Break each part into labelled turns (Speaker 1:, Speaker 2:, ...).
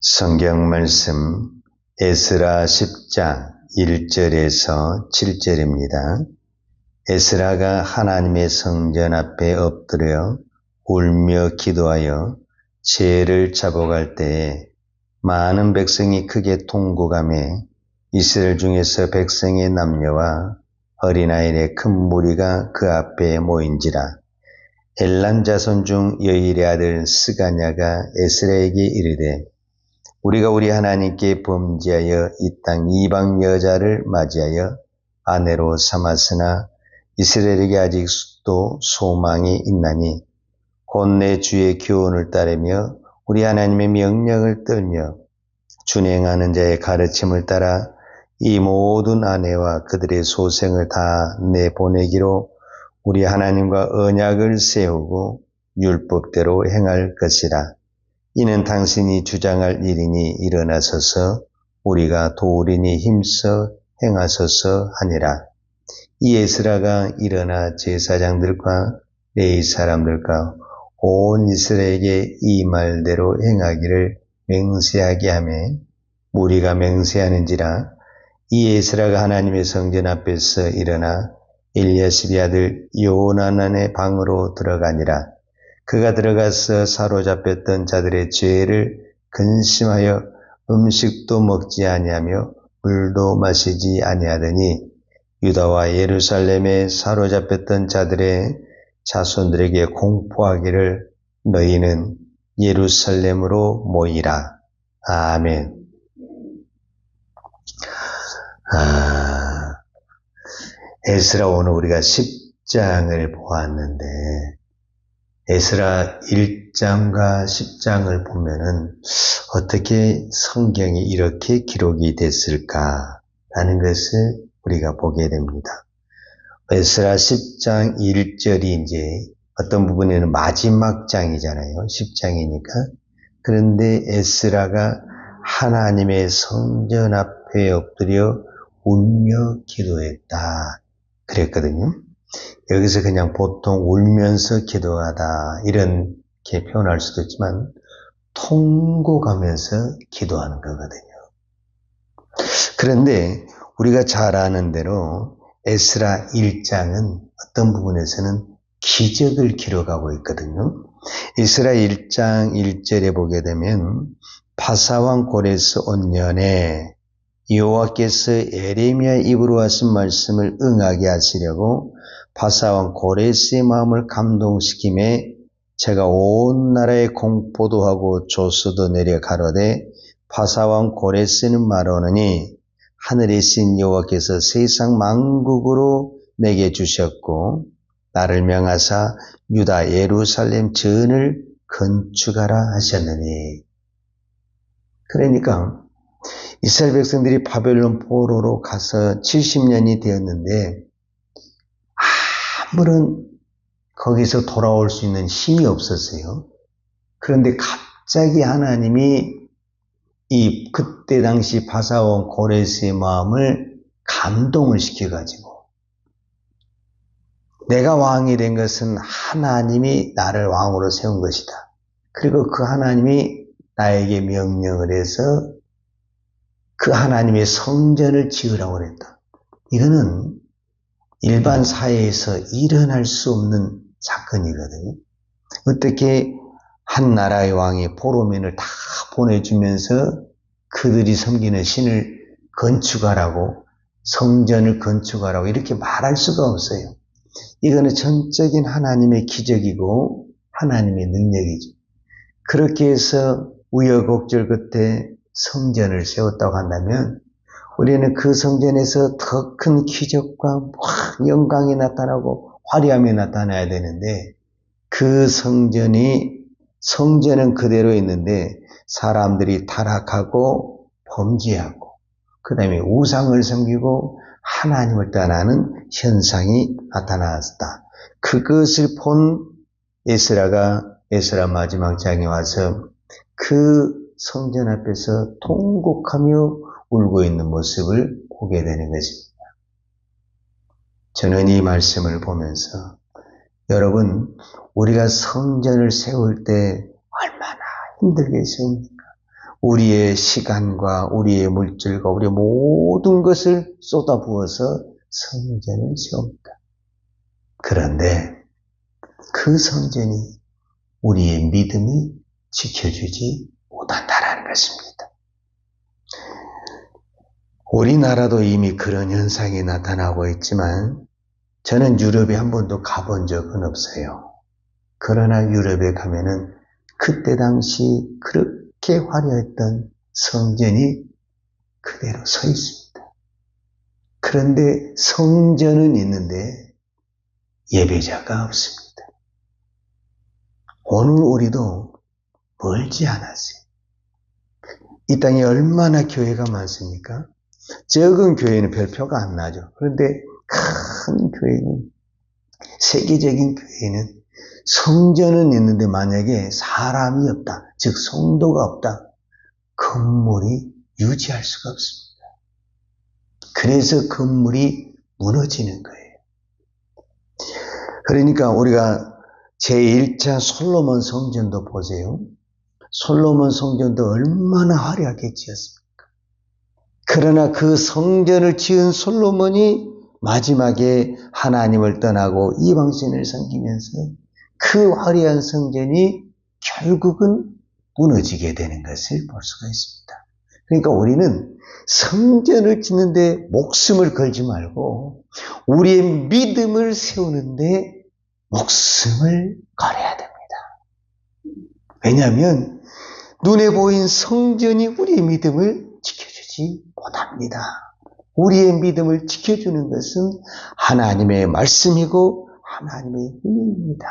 Speaker 1: 성경 말씀 에스라 10장 1절에서 7절입니다. 에스라가 하나님의 성전 앞에 엎드려 울며 기도하여 죄를 잡아갈 때에 많은 백성이 크게 통곡하며 이스라엘 중에서 백성의 남녀와 어린아이의 큰 무리가 그 앞에 모인지라. 엘란 자손 중 여일의 아들 스가냐가 에스라에게 이르되 우리가 우리 하나님께 범죄하여 이 땅 이방 여자를 맞이하여 아내로 삼았으나 이스라엘에게 아직도 소망이 있나니 곧 내 주의 교훈을 따르며 우리 하나님의 명령을 떨며 준행하는 자의 가르침을 따라 이 모든 아내와 그들의 소생을 다 내보내기로 우리 하나님과 언약을 세우고 율법대로 행할 것이라. 이는 당신이 주장할 일이니 일어나소서 우리가 도우리니 힘써 행하소서 하니라. 이 에스라가 일어나 제사장들과 레위 사람들과 온 이스라엘에게 이 말대로 행하기를 맹세하게 하며 무리가 맹세하는지라. 이 에스라가 하나님의 성전 앞에서 일어나 엘야십의 아들 요나단의 방으로 들어가니라. 그가 들어가서 사로잡혔던 자들의 죄를 근심하여 음식도 먹지 아니하며 물도 마시지 아니하더니 유다와 예루살렘에 사로잡혔던 자들의 자손들에게 공포하기를 너희는 예루살렘으로 모이라. 아멘. 에스라 오늘 우리가 10장을 보았는데 에스라 1장과 10장을 보면은 어떻게 성경이 이렇게 기록이 됐을까라는 것을 우리가 보게 됩니다. 에스라 10장 1절이 이제 어떤 부분에는 마지막 장이잖아요. 10장이니까. 그런데 에스라가 하나님의 성전 앞에 엎드려 울며 기도했다 그랬거든요. 여기서 그냥 보통 울면서 기도하다 이렇게 표현할 수도 있지만 통곡하면서 기도하는 거거든요. 그런데 우리가 잘 아는 대로 에스라 1장은 어떤 부분에서는 기적을 기록하고 있거든요. 에스라 1장 1절에 보게 되면 바사왕 고레스 온년에 여호와께서 에레미야 입으로 하신 말씀을 응하게 하시려고 바사왕 고레스의 마음을 감동시키매 제가 온 나라에 공포도 하고 조서도 내려 가로되 바사왕 고레스는 말하노니 하늘의 신 여호와께서 세상 만국으로 내게 주셨고 나를 명하사 유다 예루살렘 전을 건축하라 하셨느니. 그러니까 이스라엘 백성들이 바벨론 포로로 가서 70년이 되었는데 아무런 거기서 돌아올 수 있는 힘이 없었어요. 그런데 갑자기 하나님이 그때 당시 바사왕 고레스의 마음을 감동을 시켜가지고 내가 왕이 된 것은 하나님이 나를 왕으로 세운 것이다. 그리고 그 하나님이 나에게 명령을 해서 그 하나님의 성전을 지으라고 그랬다. 이거는 일반 사회에서 일어날 수 없는 사건이거든요. 어떻게 한 나라의 왕이 포로민을 다 보내주면서 그들이 섬기는 신을 건축하라고 성전을 건축하라고 이렇게 말할 수가 없어요. 이거는 전적인 하나님의 기적이고 하나님의 능력이죠. 그렇게 해서 우여곡절 끝에 성전을 세웠다고 한다면 우리는 그 성전에서 더 큰 기적과 영광이 나타나고 화려함이 나타나야 되는데 그 성전은 그대로 있는데 사람들이 타락하고 범죄하고 그 다음에 우상을 섬기고 하나님을 떠나는 현상이 나타났다. 그것을 본 에스라 마지막 장에 와서 그 성전 앞에서 통곡하며 울고 있는 모습을 보게 되는 것입니다. 저는 이 말씀을 보면서 여러분 우리가 성전을 세울 때 얼마나 힘들게 세웁니까? 우리의 시간과 우리의 물질과 우리의 모든 것을 쏟아부어서 성전을 세웁니다. 그런데 그 성전이 우리의 믿음을 지켜주지 못한다는 것입니다. 우리나라도 이미 그런 현상이 나타나고 있지만 저는 유럽에 한 번도 가본 적은 없어요. 그러나 유럽에 가면은 그때 당시 그렇게 화려했던 성전이 그대로 서 있습니다. 그런데 성전은 있는데 예배자가 없습니다. 오늘 우리도 멀지 않았어요. 이 땅에 얼마나 교회가 많습니까? 적은 교회는 별표가 안 나죠. 그런데 큰 교회는, 세계적인 교회는 성전은 있는데 만약에 사람이 없다, 즉 성도가 없다, 건물이 유지할 수가 없습니다. 그래서 건물이 무너지는 거예요. 그러니까 우리가 제1차 솔로몬 성전도 보세요. 솔로몬 성전도 얼마나 화려하게 지었습니까? 그러나 그 성전을 지은 솔로몬이 마지막에 하나님을 떠나고 이방신을 섬기면서 그 화려한 성전이 결국은 무너지게 되는 것을 볼 수가 있습니다. 그러니까 우리는 성전을 짓는데 목숨을 걸지 말고 우리의 믿음을 세우는데 목숨을 걸어야 됩니다. 왜냐하면 눈에 보인 성전이 우리의 믿음을 지켜주지 못합니다. 우리의 믿음을 지켜주는 것은 하나님의 말씀이고 하나님의 은혜입니다.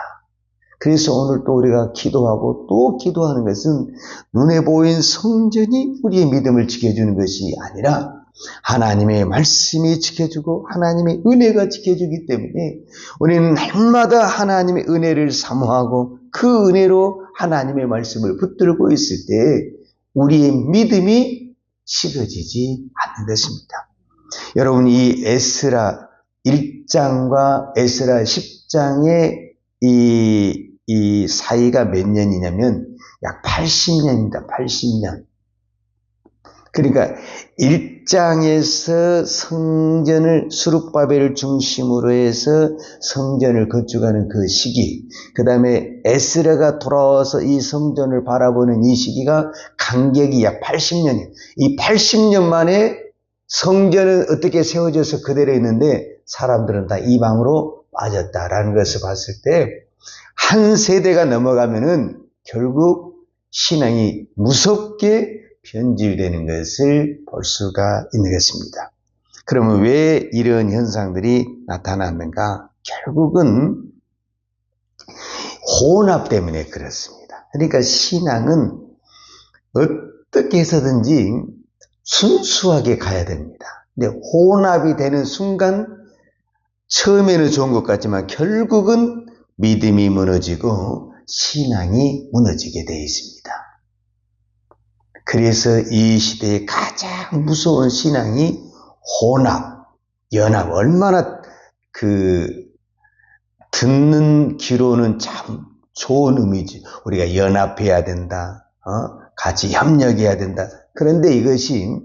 Speaker 1: 그래서 오늘 또 우리가 기도하고 또 기도하는 것은 눈에 보인 성전이 우리의 믿음을 지켜주는 것이 아니라 하나님의 말씀이 지켜주고 하나님의 은혜가 지켜주기 때문에 우리는 날마다 하나님의 은혜를 사모하고 그 은혜로 하나님의 말씀을 붙들고 있을 때 우리의 믿음이 식어지지 않는 것입니다. 여러분, 이 에스라 1장과 에스라 10장의 이 사이가 몇 년이냐면 약 80년입니다. 80년. 그러니까 1장에서 성전을 수룹바벨을 중심으로 해서 성전을 건축하는 그 시기, 그 다음에 에스라가 돌아와서 이 성전을 바라보는 이 시기가 간격이 약 80년이에요. 이 80년 만에 성전은 어떻게 세워져서 그대로 있는데 사람들은 다 이방으로 빠졌다라는 것을 봤을 때 한 세대가 넘어가면은 결국 신앙이 무섭게 변질되는 것을 볼 수가 있는 것입니다. 그러면 왜 이런 현상들이 나타났는가? 결국은 혼합 때문에 그렇습니다. 그러니까 신앙은 어떻게 해서든지 순수하게 가야 됩니다. 근데 혼합이 되는 순간 처음에는 좋은 것 같지만 결국은 믿음이 무너지고 신앙이 무너지게 되어 있습니다. 그래서 이 시대의 가장 무서운 신앙이 혼합, 연합. 얼마나 듣는 귀로는 참 좋은 의미지. 우리가 연합해야 된다. 같이 협력해야 된다. 그런데 이것이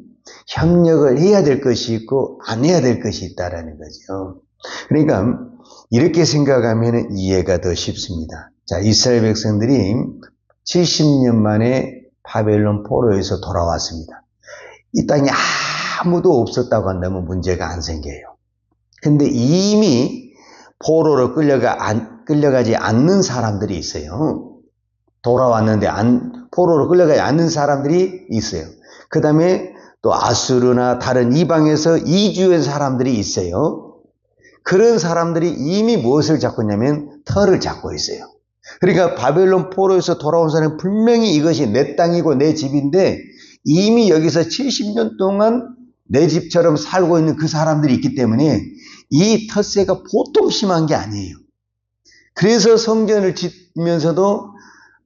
Speaker 1: 협력을 해야 될 것이 있고 안 해야 될 것이 있다라는 거죠. 그러니까 이렇게 생각하면 이해가 더 쉽습니다. 자, 이스라엘 백성들이 70년 만에 바벨론 포로에서 돌아왔습니다. 이 땅에 아무도 없었다고 한다면 문제가 안 생겨요. 근데 이미 포로로 끌려가지 않는 사람들이 있어요. 돌아왔는데 포로로 끌려가지 않는 사람들이 있어요. 그 다음에 또 아수르나 다른 이방에서 이주한 사람들이 있어요. 그런 사람들이 이미 무엇을 잡고 있냐면 터를 잡고 있어요. 그러니까 바벨론 포로에서 돌아온 사람은 분명히 이것이 내 땅이고 내 집인데 이미 여기서 70년 동안 내 집처럼 살고 있는 그 사람들이 있기 때문에 이 텃세가 보통 심한 게 아니에요. 그래서 성전을 짓면서도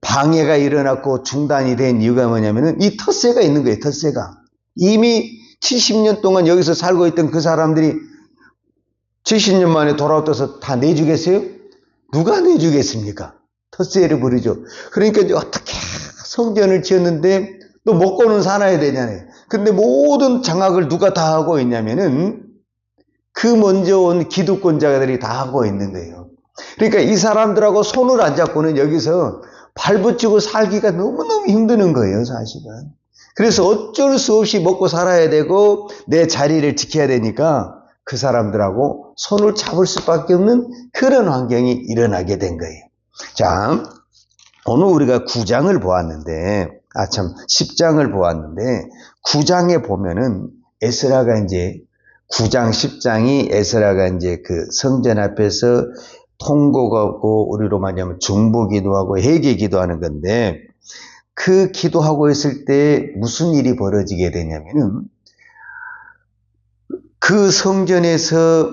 Speaker 1: 방해가 일어났고 중단이 된 이유가 뭐냐면은 이 텃세가 있는 거예요. 텃세가. 이미 70년 동안 여기서 살고 있던 그 사람들이 70년 만에 돌아왔다서 다 내주겠어요? 누가 내주겠습니까? 텃세를 부르죠. 그러니까 어떻게 성전을 지었는데 또 먹고는 살아야 되잖아요. 근데 모든 장악을 누가 다 하고 있냐면은 그 먼저 온 기득권자들이 다 하고 있는 거예요. 그러니까 이 사람들하고 손을 안 잡고는 여기서 발붙이고 살기가 너무너무 힘드는 거예요, 사실은. 그래서 어쩔 수 없이 먹고 살아야 되고 내 자리를 지켜야 되니까 그 사람들하고 손을 잡을 수밖에 없는 그런 환경이 일어나게 된 거예요. 자, 오늘 우리가 9장을 보았는데, 10장을 보았는데, 9장에 보면은 에스라가 이제 9장, 10장이 에스라가 이제 그 성전 앞에서 통곡하고 우리로 말하면 중보기도하고 회개기도하는 건데, 그 기도하고 있을 때 무슨 일이 벌어지게 되냐면은 그 성전에서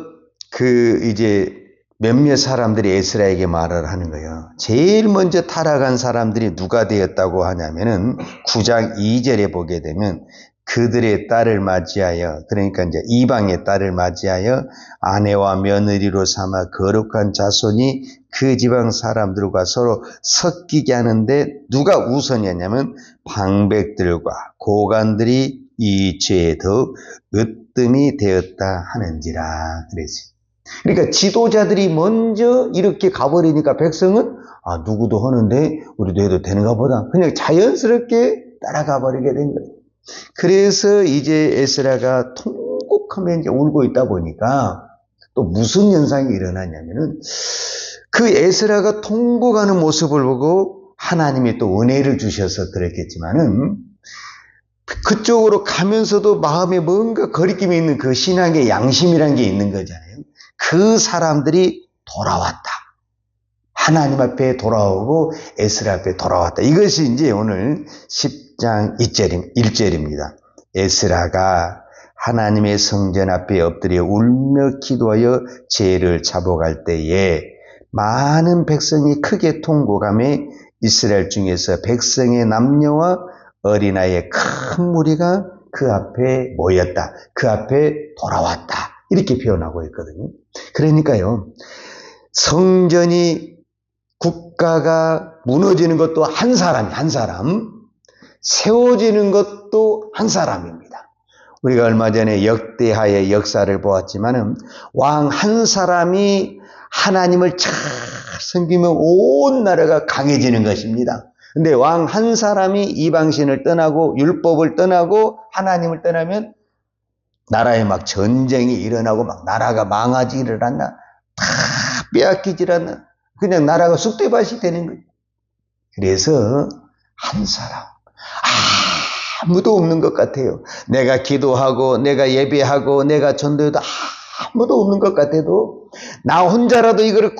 Speaker 1: 그 이제 몇몇 사람들이 에스라에게 말을 하는 거예요. 제일 먼저 타락한 사람들이 누가 되었다고 하냐면은 9장 2절에 보게 되면 그들의 딸을 맞이하여, 그러니까 이제 이방의 딸을 맞이하여 아내와 며느리로 삼아 거룩한 자손이 그 지방 사람들과 서로 섞이게 하는데 누가 우선이었냐면 방백들과 고관들이 이 죄에 더 으뜸이 되었다 하는지라 그랬지. 그러니까 지도자들이 먼저 이렇게 가버리니까 백성은 누구도 하는데 우리도 해도 되는가 보다 그냥 자연스럽게 따라가 버리게 된 거예요. 그래서 이제 에스라가 통곡하며 이제 울고 있다 보니까 또 무슨 현상이 일어나냐면은 그 에스라가 통곡하는 모습을 보고 하나님이 또 은혜를 주셔서 그랬겠지만은 그쪽으로 가면서도 마음에 뭔가 거리낌이 있는 그 신앙의 양심이란 게 있는 거잖아요. 그 사람들이 돌아왔다. 하나님 앞에 돌아오고 에스라 앞에 돌아왔다. 이것이 이제 오늘 10장 1절입니다. 에스라가 하나님의 성전 앞에 엎드려 울며 기도하여 죄를 잡아갈 때에 많은 백성이 크게 통곡하며 이스라엘 중에서 백성의 남녀와 어린아이의 큰 무리가 그 앞에 모였다. 그 앞에 돌아왔다. 이렇게 표현하고 있거든요. 그러니까요, 성전이 국가가 무너지는 것도 한 사람, 세워지는 것도 한 사람입니다. 우리가 얼마 전에 역대하의 역사를 보았지만은 왕 한 사람이 하나님을 잘 섬기면 온 나라가 강해지는 것입니다. 근데 왕 한 사람이 이방신을 떠나고 율법을 떠나고 하나님을 떠나면 나라에 막 전쟁이 일어나고 막 나라가 망하지를 않나, 다 빼앗기질 않나, 그냥 나라가 쑥대밭이 되는 거예요. 그래서 한 사람, 아무도 없는 것 같아요. 내가 기도하고 내가 예배하고 내가 전도해도 아무도 없는 것 같아도 나 혼자라도 이거를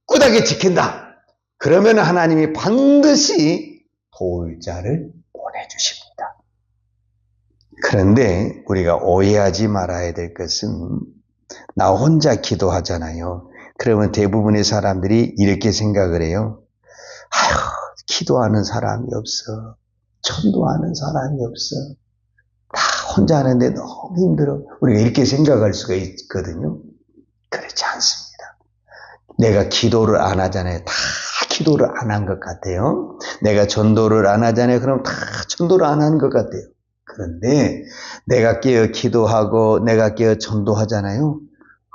Speaker 1: 굳굳하게 지킨다. 그러면 하나님이 반드시 도울 자를 보내주십니다. 그런데 우리가 오해하지 말아야 될 것은 나 혼자 기도하잖아요. 그러면 대부분의 사람들이 이렇게 생각을 해요. 아휴, 기도하는 사람이 없어. 전도하는 사람이 없어. 다 혼자 하는데 너무 힘들어. 우리가 이렇게 생각할 수가 있거든요. 그렇지 않습니다. 내가 기도를 안 하잖아요. 다 기도를 안 한 것 같아요. 내가 전도를 안 하잖아요. 그럼 다 전도를 안 한 것 같아요. 그런데 내가 깨어 기도하고 내가 깨어 전도하잖아요.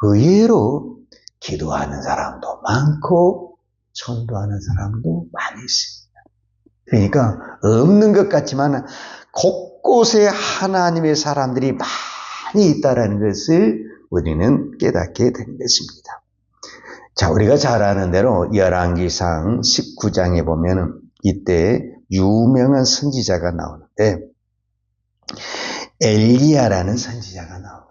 Speaker 1: 의외로 기도하는 사람도 많고 전도하는 사람도 많이 있습니다. 그러니까 없는 것 같지만 곳곳에 하나님의 사람들이 많이 있다는 것을 우리는 깨닫게 된 것입니다. 자, 우리가 잘 아는 대로 열왕기상 19장에 보면 이때 유명한 선지자가 나오는데 엘리야라는 선지자가 나옵니다.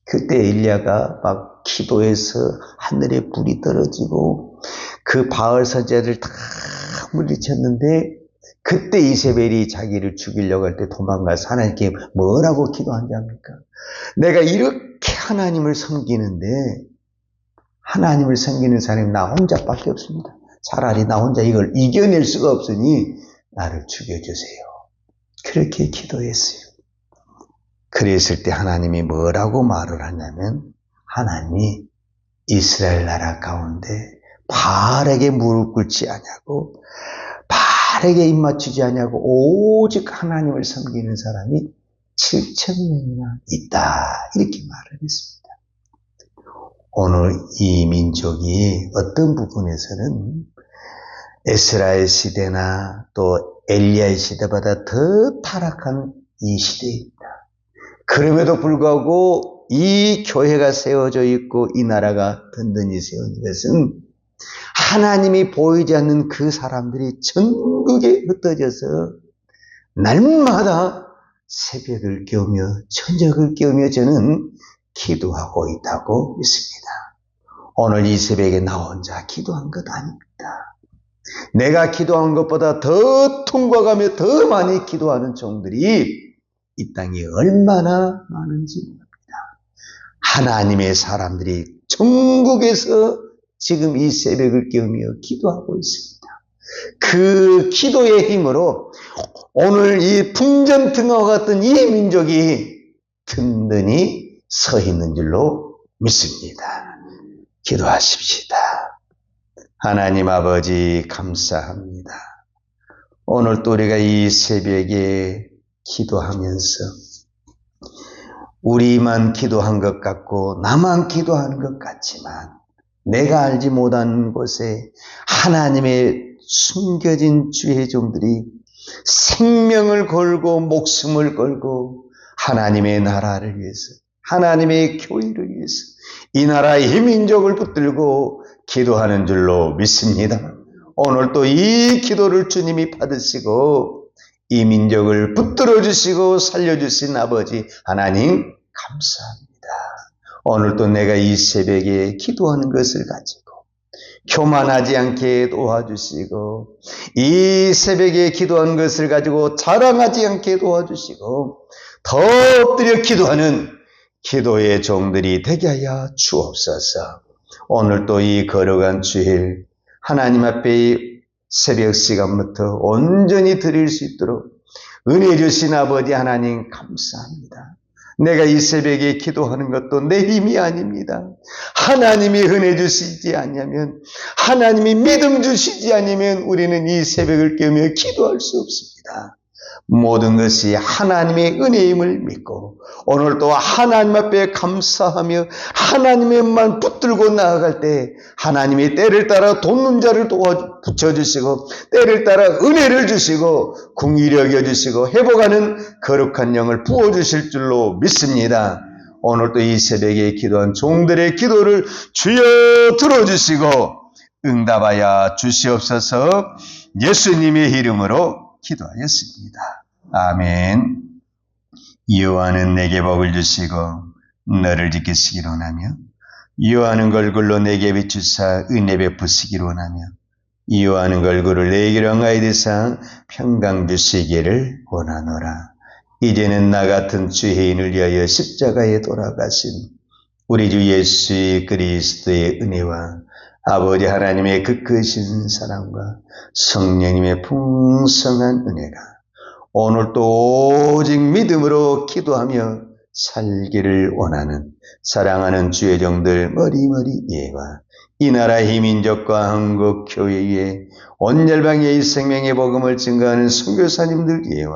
Speaker 1: 그때 엘리야가 막 기도해서 하늘에 불이 떨어지고 그 바알 선지자들 다 물리쳤는데 그때 이세벨이 자기를 죽이려고 할 때 도망가서 하나님께 뭐라고 기도한지 압니까? 내가 이렇게 하나님을 섬기는데 하나님을 섬기는 사람이 나 혼자밖에 없습니다. 차라리 나 혼자 이걸 이겨낼 수가 없으니 나를 죽여주세요. 그렇게 기도했어요. 그랬을 때 하나님이 뭐라고 말을 하냐면 하나님이 이스라엘 나라 가운데 바알에게 무릎 꿇지 않냐고 바르게 입맞추지 않냐고 오직 하나님을 섬기는 사람이 7,000명이나 있다. 이렇게 말을 했습니다. 오늘 이 민족이 어떤 부분에서는 에스라의 시대나 또 엘리야의 시대보다 더 타락한 이 시대입니다. 그럼에도 불구하고 이 교회가 세워져 있고 이 나라가 든든히 세운 것은 하나님이 보이지 않는 그 사람들이 전국에 흩어져서 날마다 새벽을 깨우며 천적을 깨우며 저는 기도하고 있다고 믿습니다. 오늘 이 새벽에 나 혼자 기도한 것 아닙니다. 내가 기도한 것보다 더 통과가며 더 많이 기도하는 종들이 이 땅에 얼마나 많은지 모릅니다. 하나님의 사람들이 전국에서 지금 이 새벽을 깨우며 기도하고 있습니다. 그 기도의 힘으로 오늘 이 풍전등화와 같은 이 민족이 든든히 서 있는 줄로 믿습니다. 기도하십시다. 하나님 아버지 감사합니다. 오늘 또 우리가 이 새벽에 기도하면서 우리만 기도한 것 같고 나만 기도하는 것 같지만 내가 알지 못하는 곳에 하나님의 숨겨진 주의 종들이 생명을 걸고 목숨을 걸고 하나님의 나라를 위해서 하나님의 교회를 위해서 이 나라의 이 민족을 붙들고 기도하는 줄로 믿습니다. 오늘 또 이 기도를 주님이 받으시고 이 민족을 붙들어 주시고 살려주신 아버지 하나님 감사합니다. 오늘 또 내가 이 새벽에 기도하는 것을 가지고 교만하지 않게 도와주시고 이 새벽에 기도한 것을 가지고 자랑하지 않게 도와주시고 더 엎드려 기도하는 기도의 종들이 되게 하여 주옵소서. 오늘 또 이 걸어간 주일 하나님 앞에 새벽 시간부터 온전히 드릴 수 있도록 은혜 주신 아버지 하나님 감사합니다. 내가 이 새벽에 기도하는 것도 내 힘이 아닙니다. 하나님이 은혜 주시지 않으면 하나님이 믿음 주시지 않으면 우리는 이 새벽을 깨우며 기도할 수 없습니다. 모든 것이 하나님의 은혜임을 믿고 오늘도 하나님 앞에 감사하며 하나님의만 붙들고 나아갈 때 하나님이 때를 따라 돕는 자를 붙여주시고 때를 따라 은혜를 주시고 긍휼히 여겨주시고 회복하는 거룩한 영을 부어주실 줄로 믿습니다. 오늘도 이 새벽에 기도한 종들의 기도를 주여 들어주시고 응답하여 주시옵소서. 예수님의 이름으로 기도하였습니다. 아멘. 여호와는 내게 복을 주시고 너를 지키시기를 원하며 여호와는 얼굴로 내게 비추사 은혜 베푸시기를 원하며 여호와는 얼굴을 내게로 향하여 드사 평강 주시기를 원하노라. 이제는 나 같은 죄인을 위하여 십자가에 돌아가신 우리 주 예수 그리스도의 은혜와 아버지 하나님의 그 크신 사랑과 성령님의 풍성한 은혜가 오늘 또 오직 믿음으로 기도하며 살기를 원하는 사랑하는 주의 종들 머리머리 예와 이 나라의 민족과 한국 교회에 온 열방에 이 생명의 복음을 증거하는 선교사님들 예와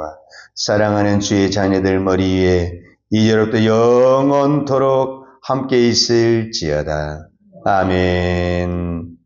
Speaker 1: 사랑하는 주의 자녀들 머리 위에 이제로부터 영원토록 함께 있을지어다. 아멘.